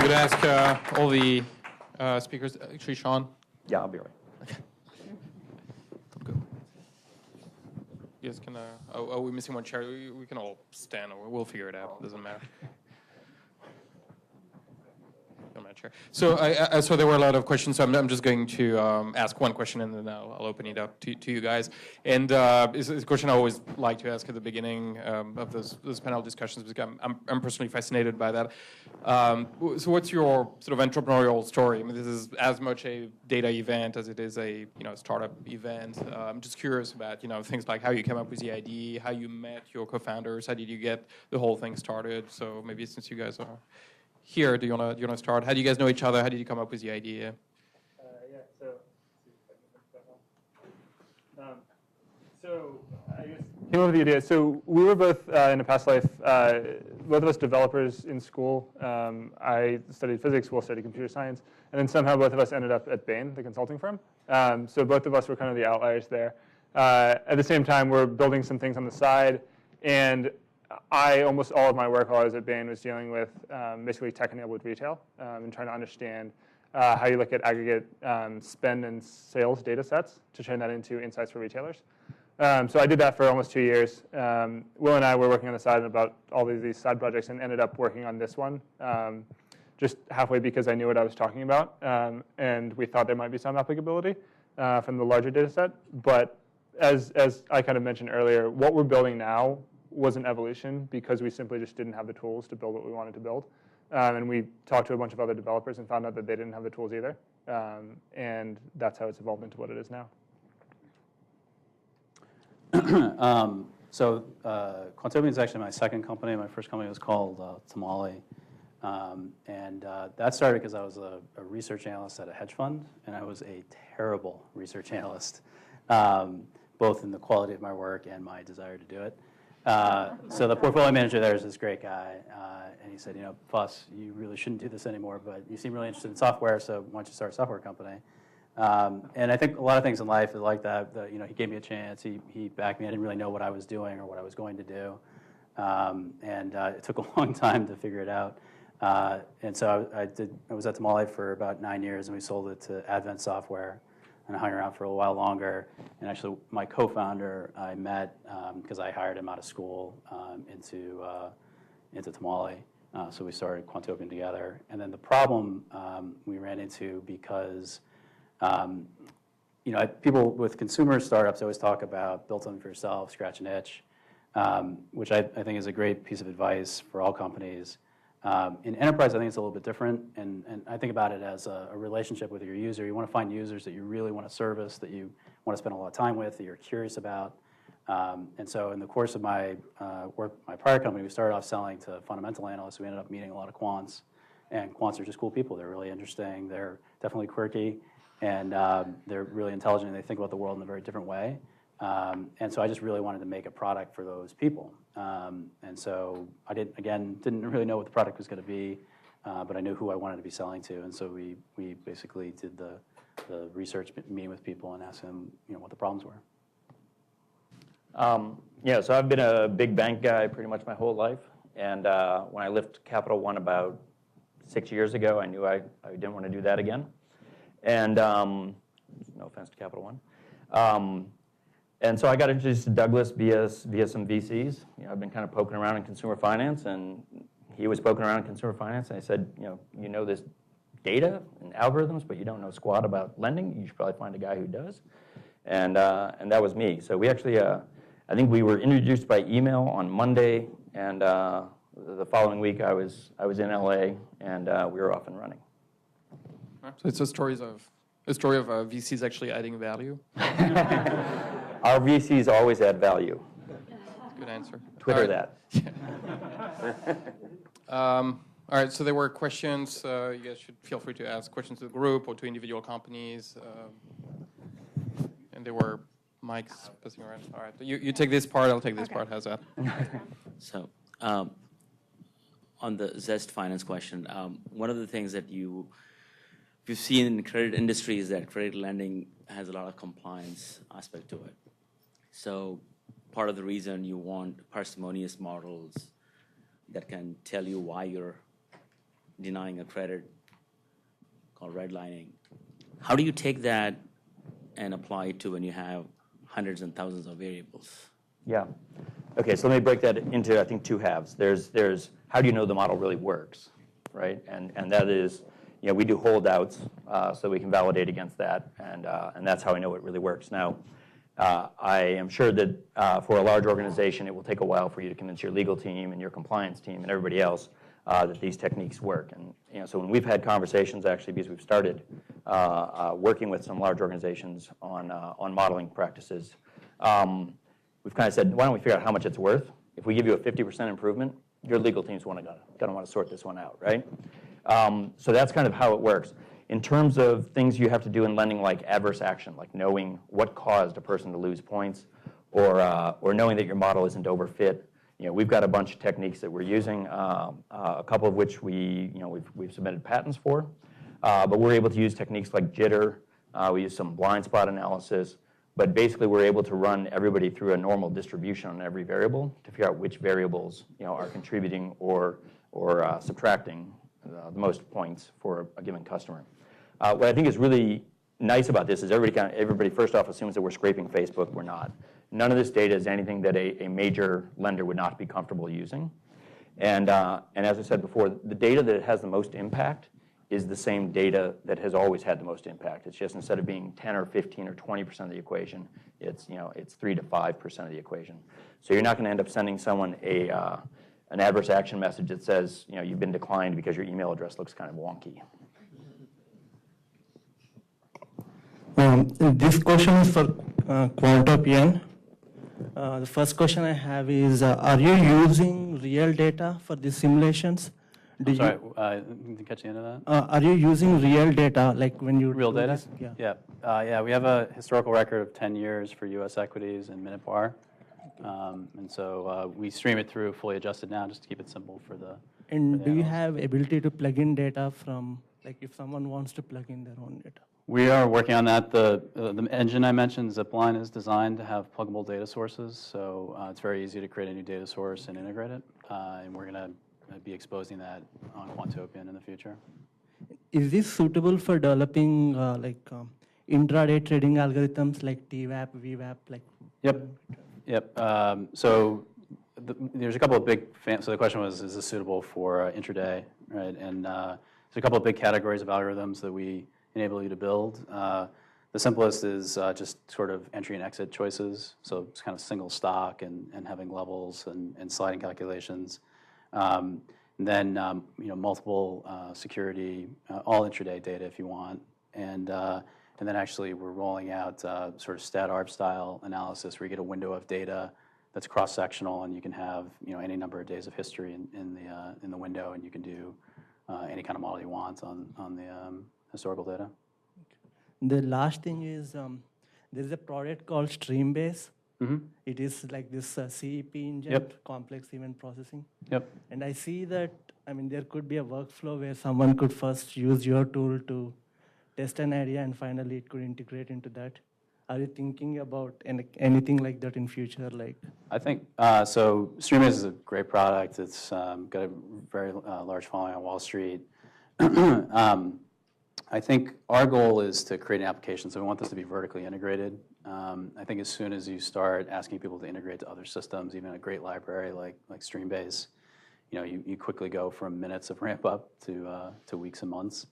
I'm going to ask all the speakers. Actually, Sean. Yeah, I'll be right. Okay. Go. You guys can. Are we missing one chair? We can all stand, or we'll figure it out. It doesn't matter. Chair. So there were a lot of questions. So I'm just going to ask one question, and then I'll open it up to you guys. And it's a question I always like to ask at the beginning of those panel discussions, because I'm personally fascinated by that. So what's your sort of entrepreneurial story? I mean, this is as much a data event as it is a startup event. I'm just curious about things like how you came up with the idea, how you met your co-founders, how did you get the whole thing started? So maybe since you guys are here, do you want to start? How do you guys know each other? How did you come up with the idea? So I guess came up with the idea. So we were both in a past life, both of us developers in school. I studied physics, Will studied computer science, and then somehow both of us ended up at Bain, the consulting firm. So both of us were kind of the outliers there. At the same time, we're building some things on the side, and almost all of my work while I was at Bain was dealing with basically tech-enabled retail and trying to understand how you look at aggregate spend and sales data sets to turn that into insights for retailers. So I did that for almost 2 years. Will and I were working on the side about all of these side projects and ended up working on this one just halfway because I knew what I was talking about. And we thought there might be some applicability from the larger data set. But as I kind of mentioned earlier, what we're building now was an evolution because we simply just didn't have the tools to build what we wanted to build. And we talked to a bunch of other developers and found out that they didn't have the tools either. And that's how it's evolved into what it is now. So Quantopian is actually my second company. My first company was called Tamale. And that started because I was a research analyst at a hedge fund, and I was a terrible research analyst, both in the quality of my work and my desire to do it. So the portfolio manager there is this great guy, and he said, Fuss, you really shouldn't do this anymore, but you seem really interested in software, so why don't you start a software company? And I think a lot of things in life are like that. He gave me a chance. He backed me. I didn't really know what I was doing or what I was going to do, and it took a long time to figure it out. And so I was at Tamale for about 9 years, and we sold it to Advent Software. And I hung around for a while longer. And actually, my co-founder I met because I hired him out of school into Tamale. So we started Quantopian together. And then the problem we ran into because people with consumer startups always talk about build something for yourself, scratch an itch, which I think is a great piece of advice for all companies. In enterprise, I think it's a little bit different, and I think about it as a relationship with your user. You want to find users that you really want to service, that you want to spend a lot of time with, that you're curious about. And so in the course of my work, my prior company, we started off selling to fundamental analysts. We ended up meeting a lot of quants, and quants are just cool people. They're really interesting. They're definitely quirky, and they're really intelligent, and they think about the world in a very different way. And so I just really wanted to make a product for those people. And so I didn't really know what the product was going to be, but I knew who I wanted to be selling to. And so we basically did the research, meeting with people and asked them what the problems were. So I've been a big bank guy pretty much my whole life. And when I left Capital One about 6 years ago, I knew I didn't want to do that again. And no offense to Capital One. And so I got introduced to Douglas via some VCs. I've been kind of poking around in consumer finance, and he was poking around in consumer finance. And I said, you know this data and algorithms, but you don't know squat about lending. You should probably find a guy who does. And that was me. So we actually, I think we were introduced by email on Monday, and the following week I was in LA, and we were off and running. So it's a story of VCs actually adding value. Our VCs always add value. Good answer. Twitter that. All right, so there were questions. You guys should feel free to ask questions to the group or to individual companies. And there were mics passing around. All right, you take this part, I'll take this part. How's that? So on the Zest Finance question, one of the things that you've seen in the credit industry is that credit lending has a lot of compliance aspect to it. So part of the reason you want parsimonious models that can tell you why you're denying a credit called redlining. How do you take that and apply it to when you have hundreds and thousands of variables? Yeah. Okay, so let me break that into, I think, two halves. There's how do you know the model really works, right? And that is, we do holdouts so we can validate against that, and that's how I know it really works. Now, I am sure that for a large organization, it will take a while for you to convince your legal team and your compliance team and everybody else that these techniques work. And so when we've had conversations, actually, because we've started working with some large organizations on modeling practices, we've kind of said, why don't we figure out how much it's worth? If we give you a 50% improvement, your legal team's going to want to sort this one out, right? So that's kind of how it works. In terms of things you have to do in lending, like adverse action, like knowing what caused a person to lose points, or knowing that your model isn't overfit, we've got a bunch of techniques that we're using, a couple of which we've submitted patents for, but we're able to use techniques like jitter. We use some blind spot analysis, but basically we're able to run everybody through a normal distribution on every variable to figure out which variables are contributing or subtracting the most points for a given customer. What I think is really nice about this is everybody first off assumes that we're scraping Facebook. We're not. None of this data is anything that a major lender would not be comfortable using. And as I said before, the data that has the most impact is the same data that has always had the most impact. It's just instead of being 10 or 15 or 20% of the equation, it's 3 to 5% of the equation. So you're not going to end up sending someone an adverse action message that says you've been declined because your email address looks kind of wonky. This question is for Quantopian. The first question I have is, are you using real data for these simulations? Sorry, didn't catch the end of that. Are you using real data, like when you Real data? This? Yeah. Yeah, we have a historical record of 10 years for U.S. equities and minute par. And so we stream it through fully adjusted now just to keep it simple for the And do you have ability to plug in data from, like if someone wants to plug in their own data? We are working on that. The engine I mentioned, Zipline, is designed to have pluggable data sources. So it's very easy to create a new data source and integrate it. And we're going to be exposing that on Quantopian in the future. Is this suitable for developing intraday trading algorithms like TWAP, VWAP? Yep. So there's a couple of big, so the question was, is this suitable for intraday, right? And there's a couple of big categories of algorithms that we enable you to build. The simplest is just sort of entry and exit choices. So it's kind of single stock and having levels and sliding calculations. And then multiple security, all intraday data if you want. And then actually we're rolling out sort of stat arb style analysis where you get a window of data that's cross-sectional, and you can have any number of days of history in the window, and you can do any kind of model you want on the historical data. The last thing is there is a product called Streambase. Mm-hmm. It is like this CEP engine, complex event processing. Yep. And I see that, there could be a workflow where someone could first use your tool to test an area, and finally it could integrate into that. Are you thinking about anything like that in future? I think, so Streambase is a great product. It's got a very large following on Wall Street. I think our goal is to create an application, so we want this to be vertically integrated. I think as soon as you start asking people to integrate to other systems, even a great library like Streambase, you quickly go from minutes of ramp up to weeks and months.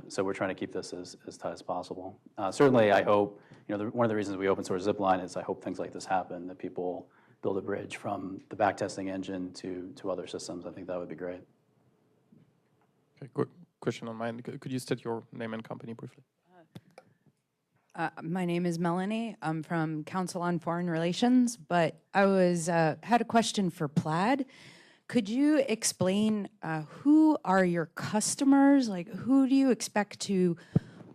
So we're trying to keep this as tight as possible. Certainly, I hope, one of the reasons we open source Zipline is I hope things like this happen, that people build a bridge from the backtesting engine to other systems. I think that would be great. Okay, good question on mine. Could you state your name and company briefly? My name is Melanie. I'm from Council on Foreign Relations, but I had a question for Plaid. Could you explain who are your customers? Like, who do you expect to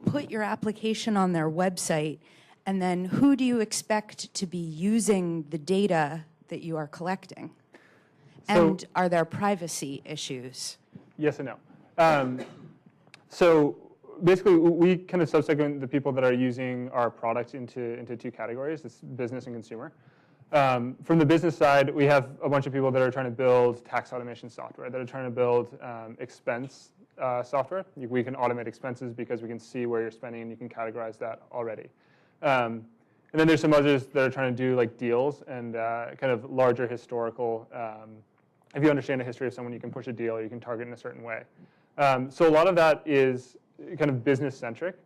put your application on their website? And then who do you expect to be using the data that you are collecting? And are there privacy issues? Yes and no. So basically, we kind of subsegment the people that are using our product into two categories. It's business and consumer. From the business side, we have a bunch of people that are trying to build tax automation software, that are trying to build expense software. We can automate expenses because we can see where you're spending and you can categorize that already. And then there's some others that are trying to do like deals and kind of larger historical. If you understand the history of someone, you can push a deal or you can target in a certain way. So a lot of that is kind of business centric.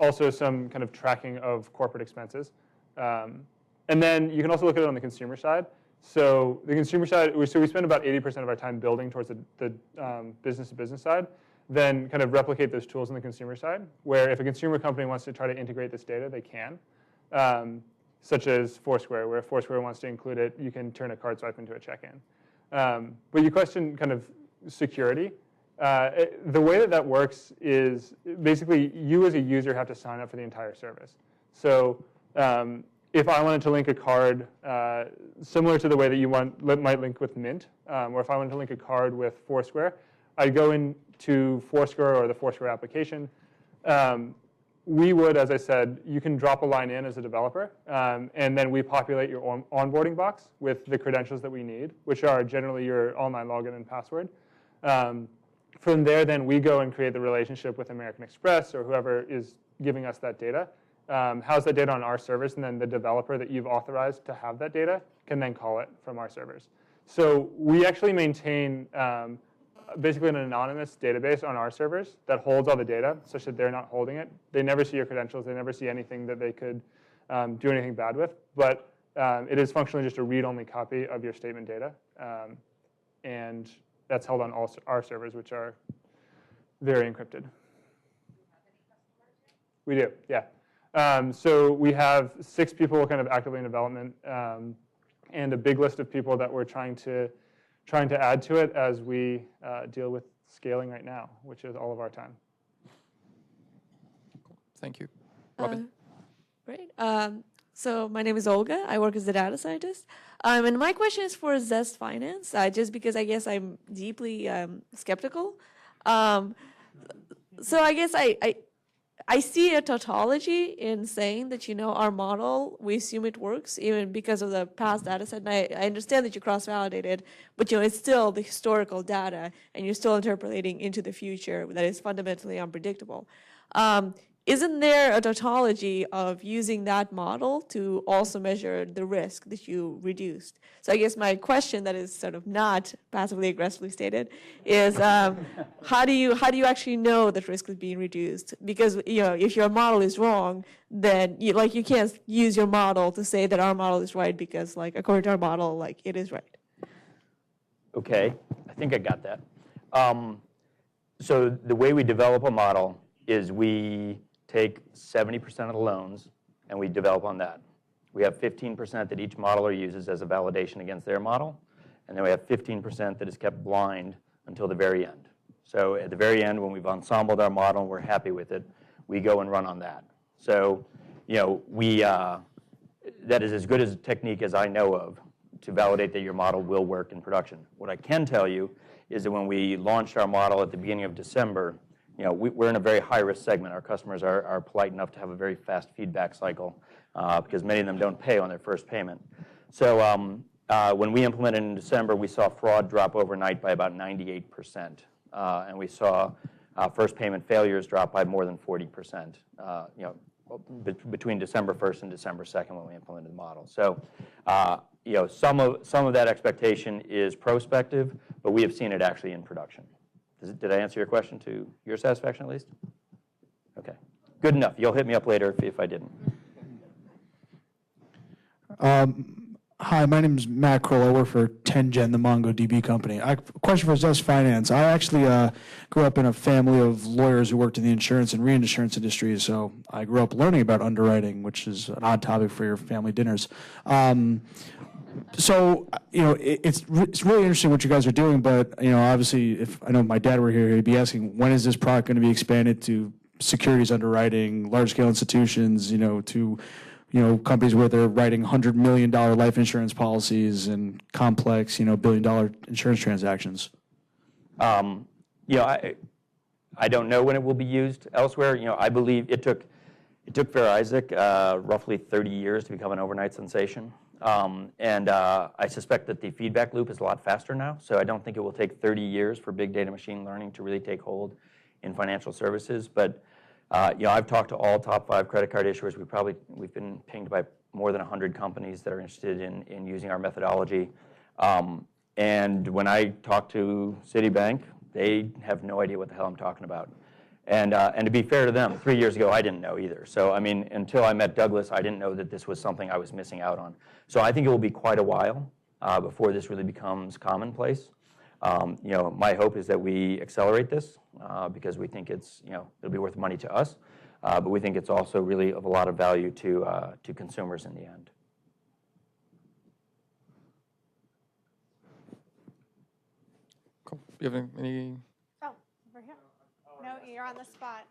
Also some kind of tracking of corporate expenses. And then you can also look at it on the consumer side. So the consumer side, we spend about 80% of our time building towards the business-to-business side, then kind of replicate those tools on the consumer side, where if a consumer company wants to try to integrate this data, they can, such as Foursquare, where if Foursquare wants to include it, you can turn a card swipe into a check-in. But you question kind of security. The way that works is basically you as a user have to sign up for the entire service. So if I wanted to link a card, similar to the way that you might link with Mint, or if I wanted to link a card with Foursquare, I'd go into Foursquare or the Foursquare application. We would, as I said, you can drop a line in as a developer, and then we populate your onboarding box with the credentials that we need, which are generally your online login and password. From there, then we go and create the relationship with American Express or whoever is giving us that data. House that data on our servers, and then the developer that you've authorized to have that data can then call it from our servers. So we actually maintain basically an anonymous database on our servers that holds all the data such that they're not holding it. They never see your credentials. They never see anything that they could do anything bad with. But it is functionally just a read-only copy of your statement data. And that's held on all our servers, which are very encrypted. We do, yeah. So we have 6 people kind of actively in development, and a big list of people that we're trying to add to it as we deal with scaling right now, which is all of our time. Thank you. Robin? Great. So my name is Olga. I work as a data scientist. And my question is for Zest Finance, just because I guess I'm deeply skeptical. So I guess I see a tautology in saying that, our model, we assume it works, even because of the past data set. And I understand that you cross-validated, but, it's still the historical data, and you're still interpolating into the future that is fundamentally unpredictable. Isn't there a tautology of using that model to also measure the risk that you reduced? So I guess my question that is sort of not passively aggressively stated is how do you actually know that risk is being reduced? Because if your model is wrong, then you can't use your model to say that our model is right because according to our model it is right. Okay, I think I got that. So the way we develop a model is we take 70% of the loans and we develop on that. We have 15% that each modeler uses as a validation against their model, and then we have 15% that is kept blind until the very end. So at the very end, when we've ensembled our model and we're happy with it, we go and run on that. So, that is as good as a technique as I know of to validate that your model will work in production. What I can tell you is that when we launched our model at the beginning of December, we're in a very high-risk segment. Our customers are polite enough to have a very fast feedback cycle because many of them don't pay on their first payment. So when we implemented in December, we saw fraud drop overnight by about 98%. And we saw first payment failures drop by more than 40%, between December 1st and December 2nd when we implemented the model. So some of that expectation is prospective, but we have seen it actually in production. Did I answer your question to your satisfaction at least? Okay, good enough. You'll hit me up later if I didn't. Hi, my name is Matt Kroll. I work for 10Gen, the MongoDB company. I have a question for Zest Finance. I actually grew up in a family of lawyers who worked in the insurance and reinsurance industries, so I grew up learning about underwriting, which is an odd topic for your family dinners. So, it's really interesting what you guys are doing, but, obviously, if I know my dad were here, he'd be asking, when is this product going to be expanded to securities underwriting, large-scale institutions, to, companies where they're writing $100 million life insurance policies and complex, billion-dollar insurance transactions? I don't know when it will be used elsewhere. I believe it took Fair Isaac roughly 30 years to become an overnight sensation. I suspect that the feedback loop is a lot faster now. So I don't think it will take 30 years for big data machine learning to really take hold in financial services. But I've talked to all top 5 credit card issuers. We've been pinged by more than 100 companies that are interested in using our methodology. And when I talk to Citibank, they have no idea what the hell I'm talking about. And to be fair to them, 3 years ago, I didn't know either. So, I mean, until I met Douglas, I didn't know that this was something I was missing out on. So I think it will be quite a while before this really becomes commonplace. My hope is that we accelerate this because we think it'll be worth money to us, but we think it's also really of a lot of value to consumers in the end. Cool. Do you have any? Oh, over here. No, you're on the spot.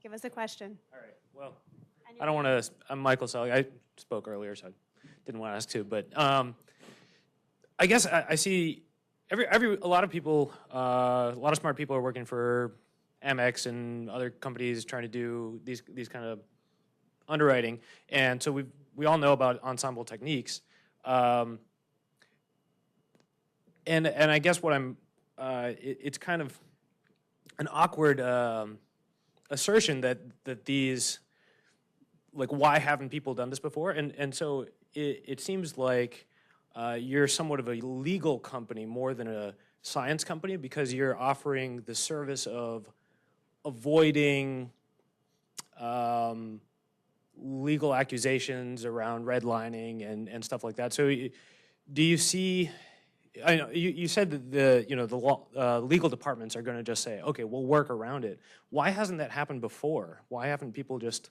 Give us a question. All right. Well, I don't want to. I'm Michael Selig. I spoke earlier, so I didn't want to ask too. But I guess I see a lot of people, a lot of smart people are working for Amex and other companies trying to do these kind of underwriting, and so we all know about ensemble techniques. And I guess what it's kind of an awkward assertion that these, like, why haven't people done this before? And so it seems like you're somewhat of a legal company more than a science company, because you're offering the service of avoiding legal accusations around redlining and stuff like that. So do you see? I know you said that the legal departments are going to just say, okay, we'll work around it. Why hasn't that happened before? Why haven't people just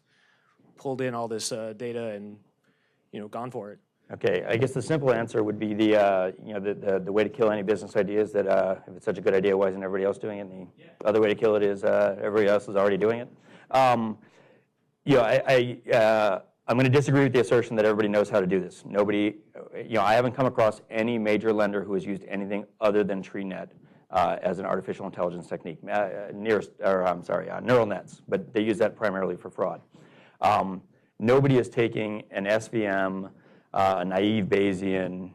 pulled in all this data and gone for it? Okay, I guess the simple answer would be the way to kill any business idea is that if it's such a good idea, why isn't everybody else doing it? And the other way to kill it is everybody else is already doing it. I'm going to disagree with the assertion that everybody knows how to do this. Nobody, I haven't come across any major lender who has used anything other than TreeNet as an artificial intelligence technique. Neural nets, but they use that primarily for fraud. Nobody is taking an SVM, a naive Bayesian,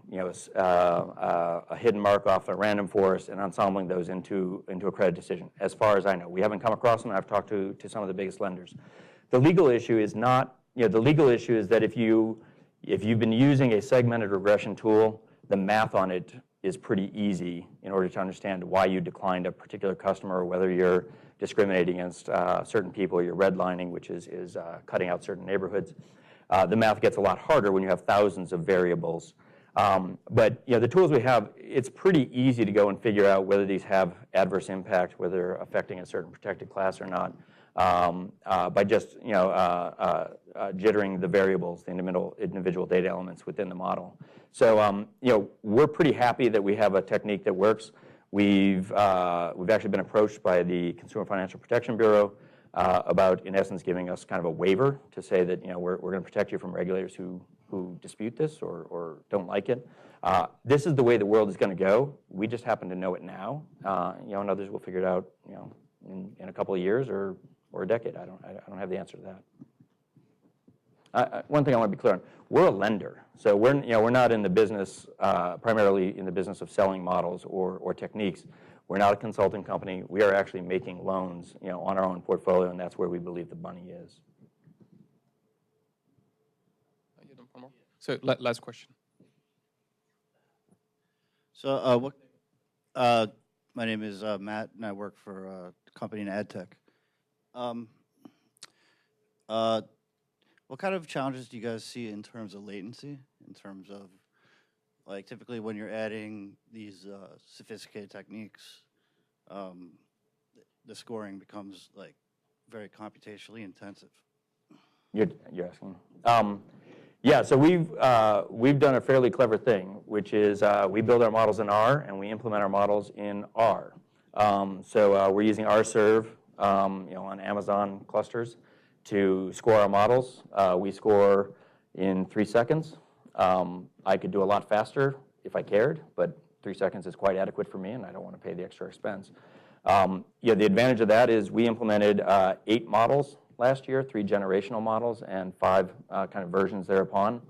a hidden Markov, a random forest, and ensembling those into a credit decision. As far as I know, we haven't come across them. I've talked to some of the biggest lenders. The legal issue is not. The legal issue is that if you've been using a segmented regression tool, the math on it is pretty easy in order to understand why you declined a particular customer, or whether you're discriminating against certain people, you're redlining, which is cutting out certain neighborhoods. The math gets a lot harder when you have thousands of variables. But the tools we have, it's pretty easy to go and figure out whether these have adverse impact, whether they're affecting a certain protected class or not. By just jittering the variables, the individual data elements within the model. So we're pretty happy that we have a technique that works. We've actually been approached by the Consumer Financial Protection Bureau about, in essence, giving us kind of a waiver to say that we're going to protect you from regulators who dispute this or don't like it. This is the way the world is going to go. We just happen to know it now. And others will figure it out in a couple of years or a decade. I don't have the answer to that. One thing I want to be clear on: we're a lender, so we're not in the business primarily in the business of selling models or techniques. We're not a consulting company. We are actually making loans, on our own portfolio, and that's where we believe the money is. So last question. So my name is Matt, and I work for a company in ad tech. What kind of challenges do you guys see in terms of latency, in terms of, like, typically when you're adding these sophisticated techniques, the scoring becomes, like, very computationally intensive? You're asking? Yeah, so we've done a fairly clever thing, which is we build our models in R and we implement our models in R. So we're using RServe, on Amazon clusters to score our models. We score in 3 seconds. I could do a lot faster if I cared, but 3 seconds is quite adequate for me, and I don't want to pay the extra expense. The advantage of that is we implemented 8 models last year, 3 generational models and 5 kind of versions thereupon.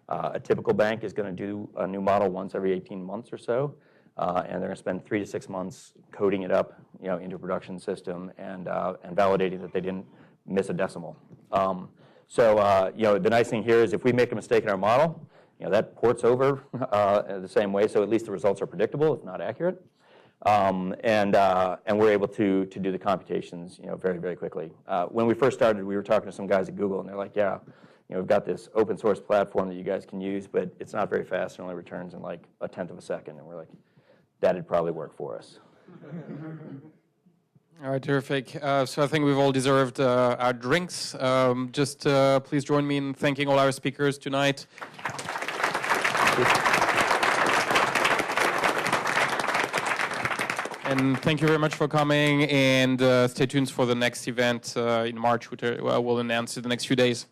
A typical bank is going to do a new model once every 18 months or so, and they're going to spend 3 to 6 months coding it up, into a production system and validating that they didn't miss a decimal. The nice thing here is if we make a mistake in our model, that ports over the same way, so at least the results are predictable, if not accurate. And we're able to do the computations, very, very quickly. When we first started, we were talking to some guys at Google, and they're like, yeah, we've got this open source platform that you guys can use, but it's not very fast. It only returns in like 1/10 of a second. And we're like, that'd probably work for us. All right, terrific. So I think we've all deserved our drinks. Just please join me in thanking all our speakers tonight. And thank you very much for coming, and stay tuned for the next event in March, which we'll announce in the next few days.